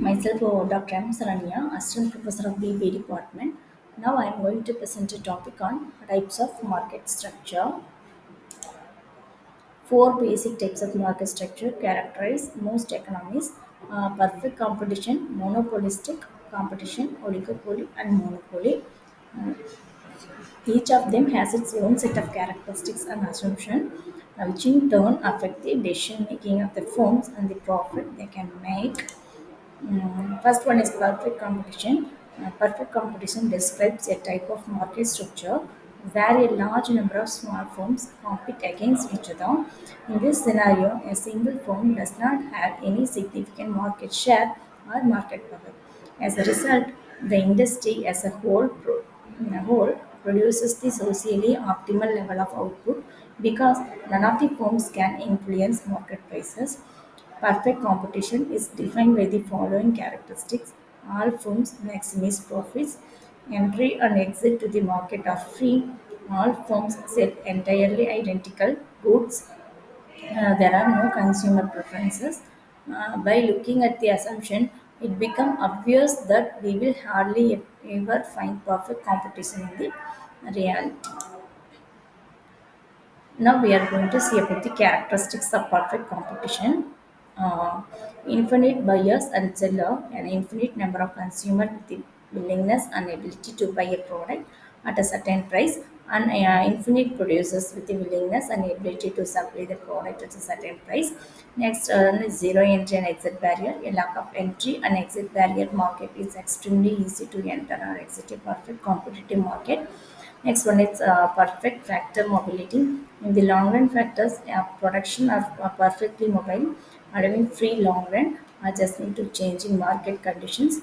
Myself, Dr. M. Sarania, Assistant Professor of BBA Department. Now I am going to present a topic on types of market structure. Four basic types of market structure characterize most economies: perfect competition, monopolistic competition, oligopoly, and monopoly. Uh, each of them has its own set of characteristics and assumptions, which in turn affect the decision making of the firms and the profit they can make. First one is perfect competition. Perfect competition describes a type of market structure where a large number of small firms compete against each other. In this scenario, a single firm does not have any significant market share or market power. As a result, the industry as a whole produces the socially optimal level of output because none of the firms can influence market prices. Perfect competition is defined by the following characteristics: all firms maximize profits, entry and exit to the market are free, all firms sell entirely identical goods, there are no consumer preferences. By looking at the assumption, it becomes obvious that we will hardly ever find perfect competition in the reality. Now we are going to see about the characteristics of perfect competition. Uh, Infinite buyers and seller, an infinite number of consumers with the willingness and ability to buy a product at a certain price, and infinite producers with the willingness and ability to supply the product at a certain price. Next, zero entry and exit barrier. A lack of entry and exit barrier market is extremely easy to enter or exit a perfect competitive market. Next one is perfect factor mobility. In the long run, factors production are perfectly mobile, allowing free long run adjustment to changing market conditions.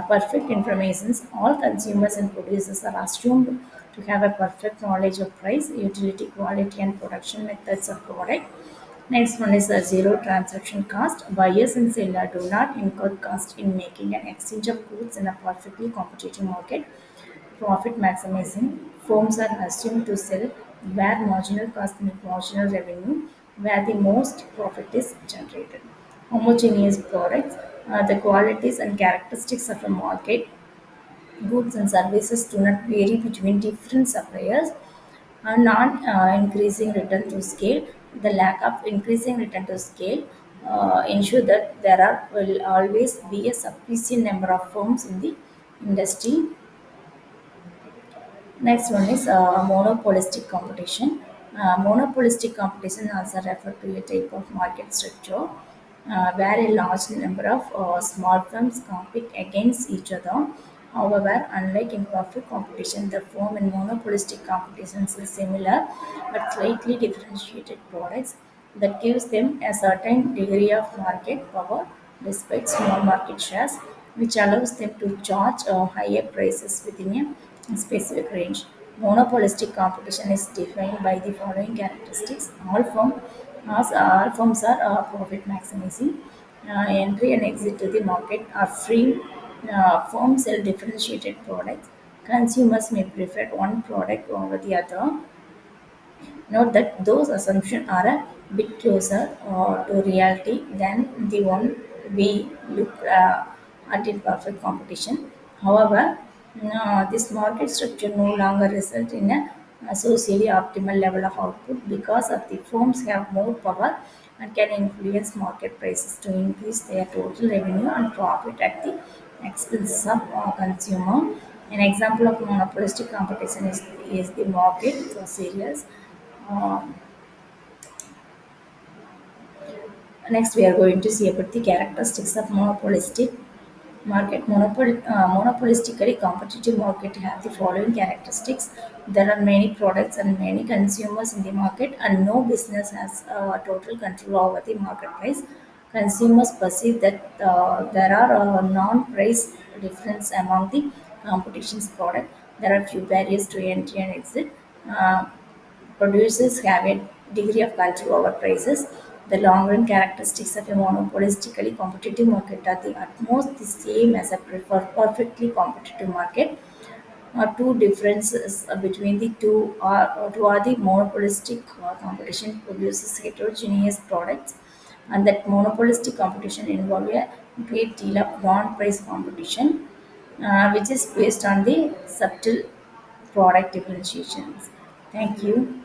Perfect informations. All consumers and producers are assumed to have a perfect knowledge of price, utility, quality, and production methods of product. Next one is a zero transaction cost. Buyers and seller do not incur cost in making an exchange of goods in a perfectly competitive market. Profit maximizing. Firms are assumed to sell where marginal cost meet marginal revenue, where the most profit is generated. Homogeneous products. The qualities and characteristics of a market, goods and services do not vary between different suppliers. Non increasing return to scale. The lack of increasing return to scale ensure that there will always be a sufficient number of firms in the industry. Next one is monopolistic competition. Monopolistic competition also refer to a type of market structure where a large number of small firms compete against each other. However, unlike in perfect competition, the firm in monopolistic competitions is similar but slightly differentiated products that gives them a certain degree of market power despite small market shares, which allows them to charge higher prices within a specific range. Monopolistic competition is defined by the following characteristics. All firms are profit maximizing. Entry and exit to the market are free. Firms sell differentiated products. Consumers may prefer one product over the other. Note that those assumptions are a bit closer to reality than the one we look at in perfect competition. However, this market structure no longer results in a socially optimal level of output because of the firms have more power and can influence market prices to increase their total revenue and profit at the expense of consumer. An example of monopolistic competition is the market for cereals. uh, Next, we are going to see about the characteristics of monopolistic market. Monopolistically competitive market have the following characteristics. There are many products and many consumers in the market, and no business has total control over the market price. Consumers perceive that there are non-price difference among the competition's product. There are few barriers to entry and exit. Uh, Producers have a degree of control over prices. The long run characteristics of a monopolistically competitive market are the utmost the same as a perfectly competitive market. Two differences between the two are the monopolistic competition produces heterogeneous products, and that monopolistic competition involve a great deal of non-price competition, which is based on the subtle product differentiations. Thank you.